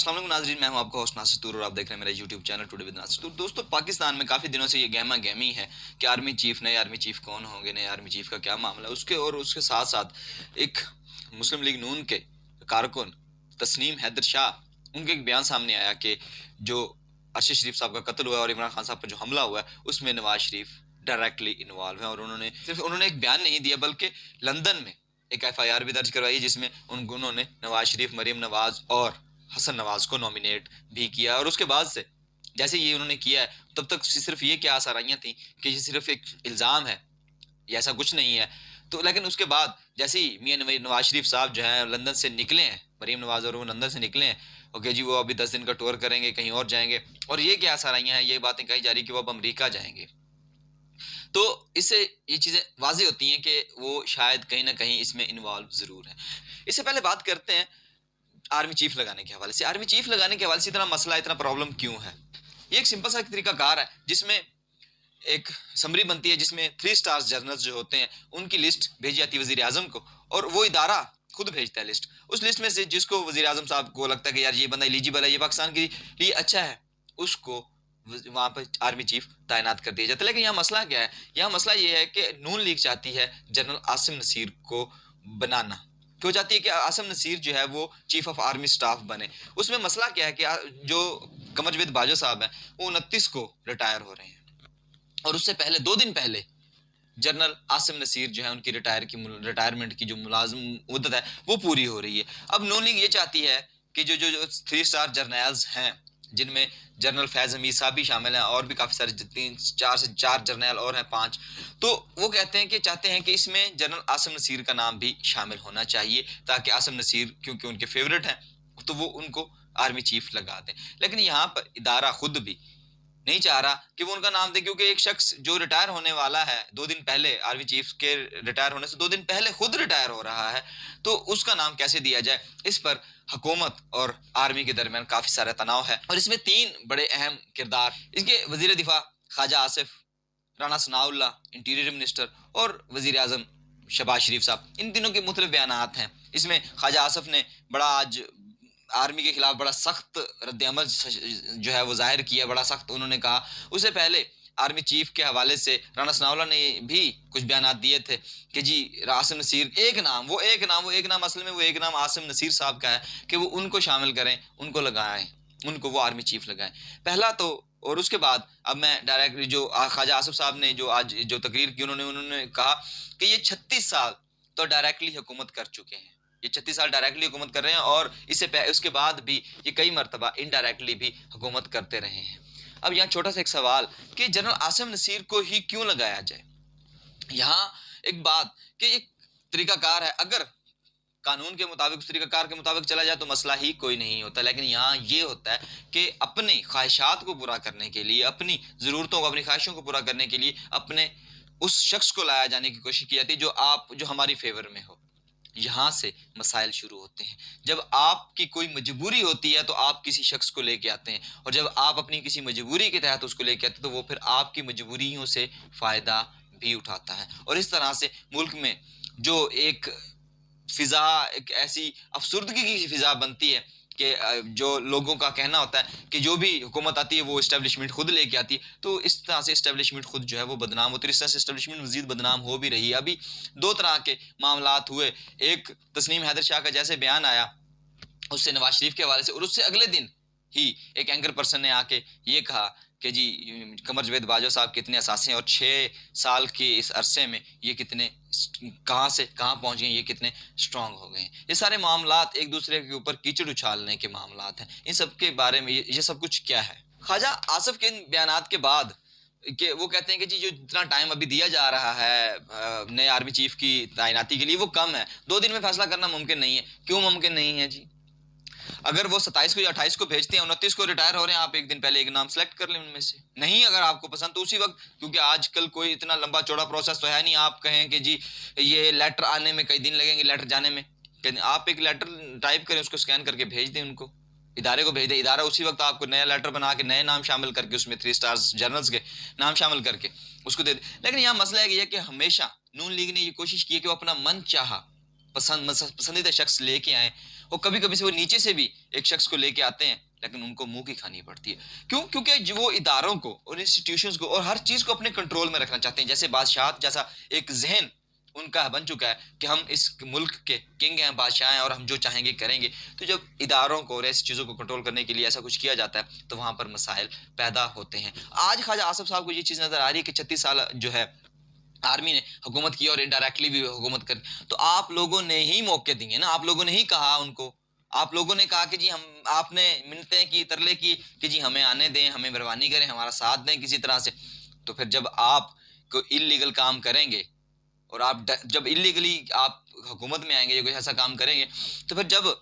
अस्सलाम वालेकुम नाज़रीन, मैं हूं आपका होस्ट नासिर तूर और आप देख रहे हैं मेरा YouTube channel today with Nasir Toor. दोस्तों, पाकिस्तान में काफ़ी दिनों से ये गहमा गहमी है कि नए आर्मी चीफ कौन होंगे, नए आर्मी चीफ का क्या मामला है। उसके साथ साथ एक मुस्लिम लीग नून के कारकुन तस्नीम हैदर शाह, उनके एक बयान सामने आया कि जो अरशद शरीफ साहब का कत्ल हुआ है और इमरान खान साहब पर जो हमला हुआ है उसमें नवाज शरीफ डायरेक्टली इन्वॉल्व है। और उन्होंने एक बयान नहीं दिया बल्कि लंदन में एक FIR भी दर्ज करवाई जिसमें उन्होंने नवाज शरीफ, मरीम नवाज और हसन नवाज को नॉमिनेट भी किया। और उसके बाद से जैसे ये उन्होंने किया है तब तक सिर्फ ये क्या आसाराइयाँ थी कि ये सिर्फ एक इल्ज़ाम है, ये ऐसा कुछ नहीं है। तो लेकिन उसके बाद जैसे ही मियाँ नवाज शरीफ साहब जो हैं लंदन से निकले हैं, मरीम नवाज और वो लंदन से निकले हैं, ओके जी, वो अभी 10 दिन का टूर करेंगे, कहीं और जाएंगे। और ये क्या आसाराइयाँ हैं, ये बातें कही जा रही कि वो अब अमरीका जाएंगे। तो इससे ये चीज़ें वाज़ेह होती हैं कि वो शायद कहीं ना कहीं इसमें इन्वॉल्व ज़रूर हैं। इससे पहले बात करते हैं आर्मी चीफ लगाने के हवाले से। आर्मी चीफ लगाने के हवाले से इतना मसला, इतना प्रॉब्लम क्यों है? ये एक सिंपल सा तरीका कार है जिसमें एक समरी बनती है जिसमें 3 स्टार जनरल्स जो होते हैं उनकी लिस्ट भेजी जाती है वजीर आजम को, और वो इदारा खुद भेजता है लिस्ट। उस लिस्ट में से जिसको वजीर आजम साहब को लगता है कि यार ये बंदा एलिजिबल है, ये पाकिस्तान के लिए अच्छा है, उसको वहाँ पर आर्मी चीफ तैनात कर दिया जाता है। लेकिन यहाँ मसला क्या है? यहाँ मसला ये है कि नून लीग चाहती है जनरल आसिम नसीर को बनाना। क्यों चाहती है कि आसिम नसीर जो है वो चीफ ऑफ आर्मी स्टाफ बने? उसमें मसला क्या है कि जो कमर जवेद बाजवा साहब हैं वो 29 को रिटायर हो रहे हैं और उससे पहले 2 दिन पहले जनरल आसिम नसीर जो है उनकी रिटायरमेंट की जो मुलाजिम मुद्दत है वो पूरी हो रही है। अब नून लीग ये चाहती है कि जो 3 स्टार जर्नल्स हैं, जिनमें जनरल फैज़ हमीद साहब भी शामिल हैं और भी काफ़ी सारे 4 जर्नल और हैं 5, तो वो कहते हैं कि चाहते हैं कि इसमें जनरल आसिम नसीर का नाम भी शामिल होना चाहिए ताकि आसिम नसीर क्योंकि उनके फेवरेट हैं तो वो उनको आर्मी चीफ लगा दें। लेकिन यहाँ पर इदारा खुद भी नहीं चाह रहा कि वो उनका नाम दे, क्योंकि एक शख्स जो रिटायर होने वाला है 2 दिन पहले, आर्मी चीफ के रिटायर होने से 2 दिन पहले खुद रिटायर हो रहा है, तो उसका नाम कैसे दिया जाए? इस पर हुकूमत और आर्मी के दरमियान काफ़ी सारा तनाव है। और इसमें 3 बड़े अहम किरदार इसके वजीर दिफा ख्वाजा आसिफ, राना सनाउल्लाह इंटीरियर मिनिस्टर और वजीर आजम शहबाज शरीफ साहब, इन तीनों के मुख्तलिफ बयानात हैं। इसमें ख्वाजा आसिफ ने बड़ा आज आर्मी के खिलाफ बड़ा सख्त रद्द-ए-अमल जो है वो जाहिर किया, बड़ा सख्त उन्होंने कहा। उससे पहले आर्मी चीफ के हवाले से राना सनाउल्लाह ने भी कुछ बयानात दिए थे कि जी आसिम नसीर एक नाम असल में वो एक नाम आसिम नसीर साहब का है कि वो उनको शामिल करें, उनको लगाएं, उनको वो आर्मी चीफ लगाएं। पहला तो, और उसके बाद अब मैं डायरेक्ट जो ख्वाजा आसिफ साहब ने जो आज जो तकरीर की उन्होंने कहा कि ये 36 साल तो डायरेक्टली हुकूमत कर चुके हैं, ये 36 साल डायरेक्टली हुकूमत कर रहे हैं और उसके बाद भी ये कई मरतबा इनडायरेक्टली भी हुकूमत करते रहे हैं। अब यहाँ छोटा सा एक सवाल कि जनरल आसिम नसीर को ही क्यों लगाया जाए? यहाँ एक बात कि एक तरीकाकार है, अगर कानून के मुताबिक, उस तरीकाकार के मुताबिक चला जाए तो मसला ही कोई नहीं होता। लेकिन यहाँ ये होता है कि अपनी ख्वाहिशात को पूरा करने के लिए, अपनी ज़रूरतों को, अपनी ख्वाहिशों को पूरा करने के लिए अपने उस शख्स को लाया जाने की कोशिश की जाती है जो हमारी फेवर में हो। यहाँ से मसाइल शुरू होते हैं। जब आपकी कोई मजबूरी होती है तो आप किसी शख्स को लेके आते हैं, और जब आप अपनी किसी मजबूरी के तहत उसको लेके आते हैं तो वो फिर आपकी मजबूरियों से फ़ायदा भी उठाता है। और इस तरह से मुल्क में जो एक फ़िज़ा, एक ऐसी अफसुर्दगी की फ़िज़ा बनती है कि जो लोगों का कहना होता है कि जो भी हुकूमत आती है वो इस्टेब्लिशमेंट खुद लेके आती है, तो इस तरह से इस्टेब्लिशमेंट खुद जो है वो बदनाम होती है। इस तरह से इस्टेब्लिशमेंट मज़ीद बदनाम हो भी रही है। अभी 2 तरह के मामलात हुए, एक तस्नीम हैदर शाह का जैसे बयान आया उससे नवाज शरीफ के हवाले से, और उससे अगले दिन ही एक एंकर पर्सन ने आके ये कहा कि जी कमर जवेद बाजवा साहब कितने असासे हैं और 6 साल के इस अरसे में ये कितने कहाँ से कहाँ पहुँच गए, ये कितने स्ट्रांग हो गए हैं। ये सारे मामलात एक दूसरे के ऊपर कीचड़ उछालने के मामलात हैं। इन सब के बारे में ये सब कुछ क्या है? ख्वाजा आसिफ के इन बयानात के बाद कि वो कहते हैं कि जी जो जितना टाइम अभी दिया जा रहा है नए आर्मी चीफ की तैनाती के लिए वो कम है, 2 दिन में फैसला करना मुमकिन नहीं है। क्यों मुमकिन नहीं है जी? अगर वो 27 को या 28 को भेजते हैं, 29 को रिटायर हो रहे हैं, आप एक दिन पहले एक नाम सेलेक्ट कर लें उनमें से। नहीं अगर आपको पसंद तो उसी वक्त, क्योंकि आजकल कोई इतना लंबा चौड़ा प्रोसेस तो है नहीं, आप कहें कि जी ये लेटर आने में कई दिन लगेंगे, लेटर जाने में, आप एक लेटर टाइप करें, उसको स्कैन करके भेज दें, उनको इदारे को भेज दें, इदारा उसी वक्त आपको नया लेटर बना के नए नाम शामिल करके उसमें 3 स्टार्स जर्नल्स के नाम शामिल करके उसको दे दे। लेकिन यहाँ मसला है कि हमेशा नून लीग ने ये कोशिश की है कि वो अपना मन चाहा पसंदीदा शख्स लेके आए, और कभी कभी से वो नीचे से भी एक शख्स को लेके आते हैं, लेकिन उनको मुंह की खानी पड़ती है। क्यों? क्योंकि जो वो इदारों को और इंस्टीट्यूशंस को और हर चीज को अपने कंट्रोल में रखना चाहते हैं। जैसे बादशाह जैसा एक जहन उनका बन चुका है कि हम इस मुल्क के किंग हैं, बादशाह हैं, और हम जो चाहेंगे करेंगे। तो जब इदारों को और ऐसी चीज़ों को कंट्रोल करने के लिए ऐसा कुछ किया जाता है तो वहाँ पर मसाइल पैदा होते हैं। आज ख्वाजा आसिफ साहब को ये चीज़ नज़र आ रही है कि 36 साल जो है आर्मी ने हुकूमत की और इनडायरेक्टली भी हुकूमत कर, तो आप लोगों ने ही मौके दिए ना, आप लोगों ने ही कहा उनको, आप लोगों ने कहा कि जी हम, आपने मिन्नतें की, तरले की कि जी हमें आने दें, हमें मेहरबानी करें, हमारा साथ दें किसी तरह से। तो फिर जब आप कोई इलीगल काम करेंगे और आप जब इलीगली आप हुकूमत में आएंगे या कोई ऐसा काम करेंगे, तो फिर जब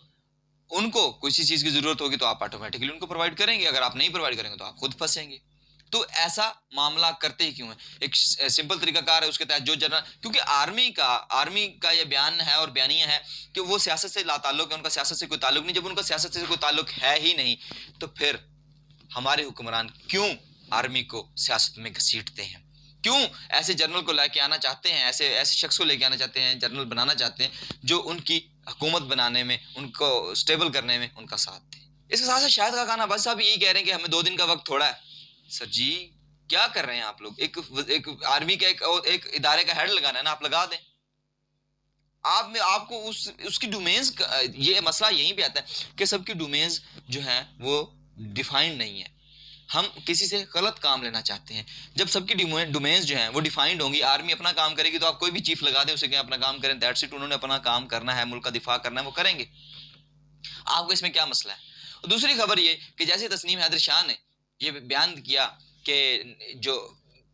उनको किसी चीज़ की ज़रूरत होगी तो आप ऑटोमेटिकली उनको प्रोवाइड करेंगे, अगर आप नहीं प्रोवाइड करेंगे तो आप खुद फंसेंगे। तो ऐसा मामला करते ही क्यों है? एक सिंपल तरीकाकार है उसके तहत जो जनरल, क्योंकि आर्मी का ये बयान है और बयानिया है कि वो सियासत से लाताल्लुक है, उनका सियासत से कोई ताल्लुक नहीं। जब उनका सियासत से कोई ताल्लुक है ही नहीं तो फिर हमारे हुक्मरान क्यों आर्मी को सियासत में घसीटते हैं? क्यों ऐसे जनरल को लेके आना चाहते हैं, ऐसे ऐसे शख्स को लेके आना चाहते हैं, जनरल बनाना चाहते हैं जो उनकी हुकूमत बनाने में, उनको स्टेबल करने में उनका साथ दे? इसके साथ साथ शाहिद खान अब्बासी साहब यही कह रहे हैं कि हमें 2 दिन का वक्त थोड़ा है। सर जी क्या कर रहे हैं आप लोग? एक आर्मी का एक इदारे का हेड लगाना है ना, आप लगा दें। आप में आपको उसकी डोमेन्स, ये मसला यहीं पे आता है कि सबकी डोमेन्स जो है वो डिफाइंड नहीं है। हम किसी से गलत काम लेना चाहते हैं। जब सबकी डोमेन्स जो हैं वो डिफाइंड होंगी, आर्मी अपना काम करेगी, तो आप कोई भी चीफ लगा दें उसे कहें अपना काम करें, दैट्स इट, उन्होंने अपना काम करना है, मुल्क का दिफा करना है, वो करेंगे। आपको इसमें क्या मसला है? और दूसरी खबर ये कि जैसे तस्नीम हैदर शाह ने ये बयान किया कि जो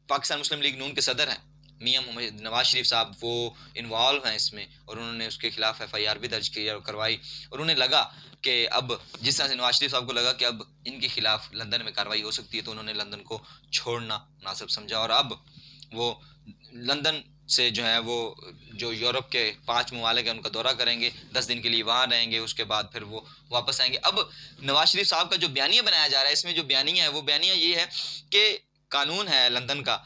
पाकिस्तान मुस्लिम लीग नून के सदर हैं मियां मोहम्मद नवाज शरीफ साहब वो इन्वॉल्व हैं इसमें, और उन्होंने उसके खिलाफ FIR भी दर्ज करवाई, और उन्हें लगा कि अब जिस तरह से नवाज शरीफ साहब को लगा कि अब इनके खिलाफ लंदन में कार्रवाई हो सकती है, तो उन्होंने लंदन को छोड़ना मुनासिब समझा, और अब वो लंदन से जो है वो जो यूरोप के 5 ममालिक हैं उनका दौरा करेंगे, 10 दिन के लिए वहाँ रहेंगे, उसके बाद फिर वो वापस आएंगे। अब नवाज शरीफ साहब का जो बयानिया बनाया जा रहा है, इसमें जो बयानिया है वो बयानिया ये है कि कानून है लंदन का,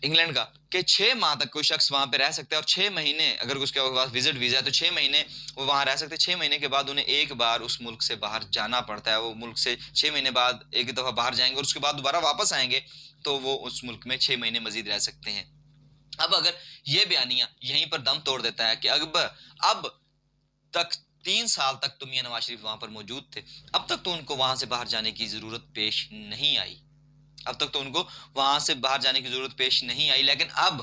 इंग्लैंड का, कि 6 माह तक कोई शख्स वहाँ पे रह सकता है, और 6 महीने अगर उसके पास विजिट वीज़ा है तो 6 महीने वो वहाँ रह सकते हैं। 6 महीने के बाद उन्हें एक बार उस मुल्क से बाहर जाना पड़ता है। वो मुल्क से 6 महीने बाद एक दफ़ा बाहर जाएंगे और उसके बाद दोबारा वापस आएंगे, तो वो उस मुल्क में 6 महीने मजीद रह सकते हैं। अब अगर ये बयानिया यहीं पर दम तोड़ देता है कि अब तक 3 साल तक तो मियां नवाज शरीफ वहां पर मौजूद थे, अब तक तो उनको वहां से बाहर जाने की जरूरत पेश नहीं आई, अब तक तो उनको वहां से बाहर जाने की जरूरत पेश नहीं आई, लेकिन अब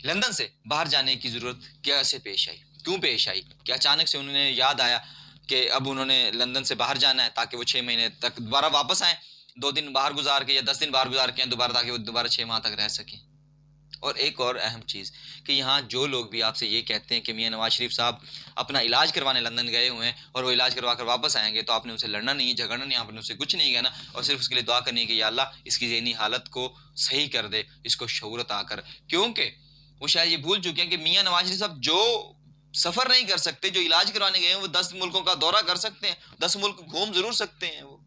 लंदन से बाहर जाने की जरूरत कैसे पेश आई? क्यों पेश आई? कि अचानक से उन्होंने याद आया कि अब उन्होंने लंदन से बाहर जाना है ताकि वो 6 महीने तक दोबारा वापस आए, 2 दिन बाहर गुजार के या 10 दिन बाहर गुजार के दोबारा, ताकि वो दोबारा 6 माह तक रह सकें। और एक और अहम चीज़ कि यहाँ जो लोग भी आपसे ये कहते हैं कि मियां नवाज शरीफ साहब अपना इलाज करवाने लंदन गए हुए हैं और वो इलाज करवा कर वापस आएंगे, तो आपने उनसे लड़ना नहीं, झगड़ना नहीं, आपने उससे कुछ नहीं कहना, और सिर्फ उसके लिए दुआ करनी है कि या अल्लाह इसकी ज़हनी हालत को सही कर दे, इसको शऊर अता कर। क्योंकि वो शायद ये भूल चुके हैं कि मियां नवाज शरीफ साहब जो सफ़र नहीं कर सकते, जो इलाज करवाने गए हैं, वो 10 मुल्कों का दौरा कर सकते हैं, 10 मुल्क घूम ज़रूर सकते हैं वो।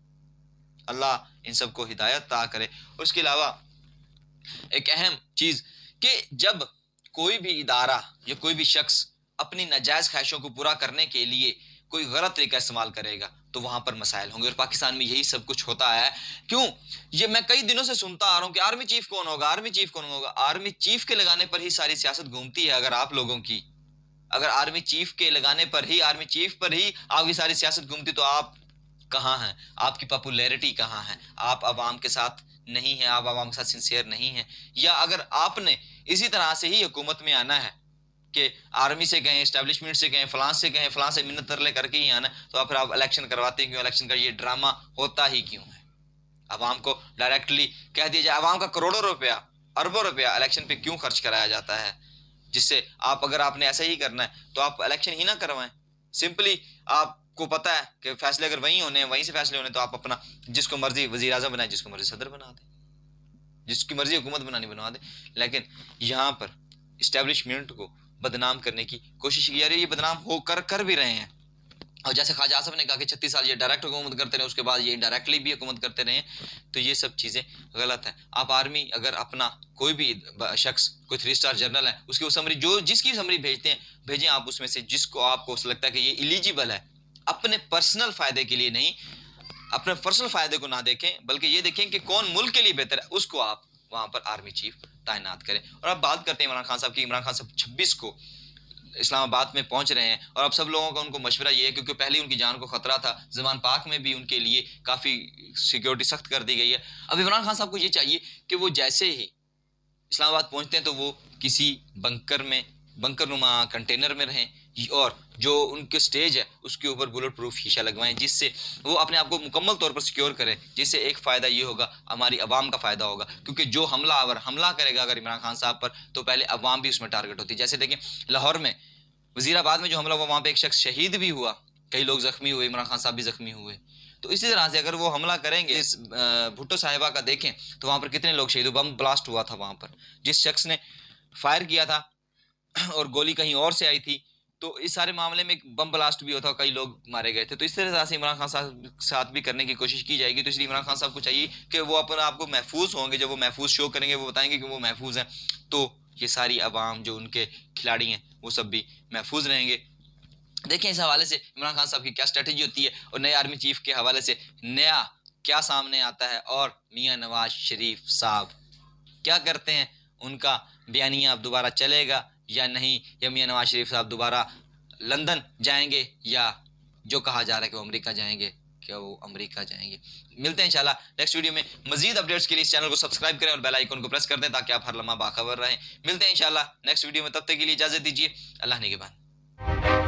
अल्लाह इन सबको हिदायत अता करे। और उसके अलावा एक अहम चीज़ कि जब कोई भी इदारा या कोई भी शख्स अपनी नाजायज़ ख्वाहिशों को पूरा करने के लिए कोई गलत तरीका इस्तेमाल करेगा तो वहाँ पर मसाइल होंगे, और पाकिस्तान में यही सब कुछ होता है। क्यों? ये मैं कई दिनों से सुनता आ रहा हूँ कि आर्मी चीफ कौन होगा, आर्मी चीफ कौन होगा। आर्मी चीफ के लगाने पर ही सारी सियासत घूमती है। अगर आप लोगों की, अगर आर्मी चीफ के लगाने पर ही, आर्मी चीफ पर ही आपकी सारी सियासत घूमती, तो आप कहाँ हैं? आपकी पॉपुलैरिटी कहाँ है? आप आवाम के साथ नहीं है, आप आवाम के साथ सिंसियर नहीं है। या अगर आपने इसी तरह से ही हुकूमत में आना है कि आर्मी से कहें, इस्टेब्लिशमेंट से कहें, फलां से कहें, फलां से मिन्नत तरले करके ही आना, तो फिर आप इलेक्शन करवाते क्यों? इलेक्शन का ये ड्रामा होता ही क्यों है? आवाम को डायरेक्टली कह दिया जाए, आवाम का करोड़ों रुपया, अरबों रुपया इलेक्शन पे क्यों खर्च कराया जाता है, जिससे आप, अगर आपने ऐसा ही करना है तो आप इलेक्शन ही ना करवाएं। सिंपली आपको पता है कि फैसले अगर वहीं होने हैं, वहीं से फैसले होने, तो आप अपना जिसको मर्जी वजीर आजम बनाए, जिसको मर्जी सदर बना दे, जिसकी मर्जी हुकूमत बनानी बनवा दे। लेकिन यहाँ पर इस्टेब्लिशमेंट को बदनाम करने की कोशिश की जा रही है। ये बदनाम हो कर भी रहे हैं। और जैसे ख्वाजा आसफ ने कहा कि 36 साल ये डायरेक्ट हुकूमत करते रहे, उसके बाद ये इनडायरेक्टली भी हुकूमत करते रहे, तो ये सब चीज़ें गलत हैं। आप आर्मी अगर अपना कोई भी शख्स कोई 3 स्टार जनरल है, उसकी वो समरी जो जिसकी समरी भेजते हैं, भेजें आप उसमें से जिसको आपको लगता है कि ये एलिजिबल है, अपने पर्सनल फ़ायदे के लिए नहीं, अपने पर्सनल फ़ायदे को ना देखें, बल्कि ये देखें कि कौन मुल्क के लिए बेहतर है, उसको आप वहाँ पर आर्मी चीफ तैनात करें। और अब बात करते हैं इमरान खान साहब की। इमरान खान साहब 26 को इस्लामाबाद में पहुंच रहे हैं और अब सब लोगों का उनको मशवरा ये है, क्योंकि पहले उनकी जान को खतरा था, ज़मान पाक में भी उनके लिए काफ़ी सिक्योरिटी सख्त कर दी गई है। अब इमरान खान साहब को ये चाहिए कि वो जैसे ही इस्लामाबाद पहुंचते हैं तो वो किसी बंकर नुमा कंटेनर में रहें, और जो उनके स्टेज है उसके ऊपर बुलेट प्रूफ शीशा लगवाएं, जिससे वो अपने आप को मुकम्मल तौर पर सिक्योर करें। जिससे एक फ़ायदा ये होगा, हमारी अवाम का फ़ायदा होगा, क्योंकि जो हमला करेगा अगर इमरान खान साहब पर, तो पहले अवाम भी उसमें टारगेट होती है। जैसे देखें लाहौर में, वज़ीराबाद में जो हमला हुआ, वहाँ पर एक शख्स शहीद भी हुआ, कई लोग ज़ख्मी हुए, इमरान खान साहब भी ज़ख्मी हुए। तो इसी तरह से अगर वो हमला करेंगे, इस भुट्टो साहिबा का देखें तो वहाँ पर कितने लोग शहीद हुए, बम ब्लास्ट हुआ था वहाँ पर, जिस शख्स ने फायर किया था और गोली कहीं और से आई थी, तो इस सारे मामले में एक बम ब्लास्ट भी होता, कई लोग मारे गए थे। तो इस तरह से इमरान खान साहब साथ भी करने की कोशिश की जाएगी। तो इसलिए इमरान खान साहब को चाहिए कि वो अपने आप को महफूज होंगे, जब वो महफूज शो करेंगे, वो बताएंगे कि वो महफूज हैं, तो ये सारी अवाम जो उनके खिलाड़ी हैं वो सब भी महफूज रहेंगे। देखें इस हवाले से इमरान खान साहब की क्या स्ट्रेटजी होती है और नए आर्मी चीफ के हवाले से नया क्या सामने आता है, और मियां नवाज शरीफ साहब क्या करते हैं, उनका बयानिया अब दोबारा चलेगा या नहीं, या मियां नवाज शरीफ साहब दोबारा लंदन जाएंगे, या जो कहा जा रहा है कि वो अमेरिका जाएंगे, क्या वो अमेरिका जाएंगे। मिलते हैं इंशाल्लाह नेक्स्ट वीडियो में। मजीद अपडेट्स के लिए इस चैनल को सब्सक्राइब करें और बेल आइकन को प्रेस कर दें, ताकि आप हर लम्हा बाखबर रहें। मिलते हैं इंशाल्लाह नेक्स्ट वीडियो में, तब तक के लिए इजाज़त दीजिए। अल्लाह निगहबान।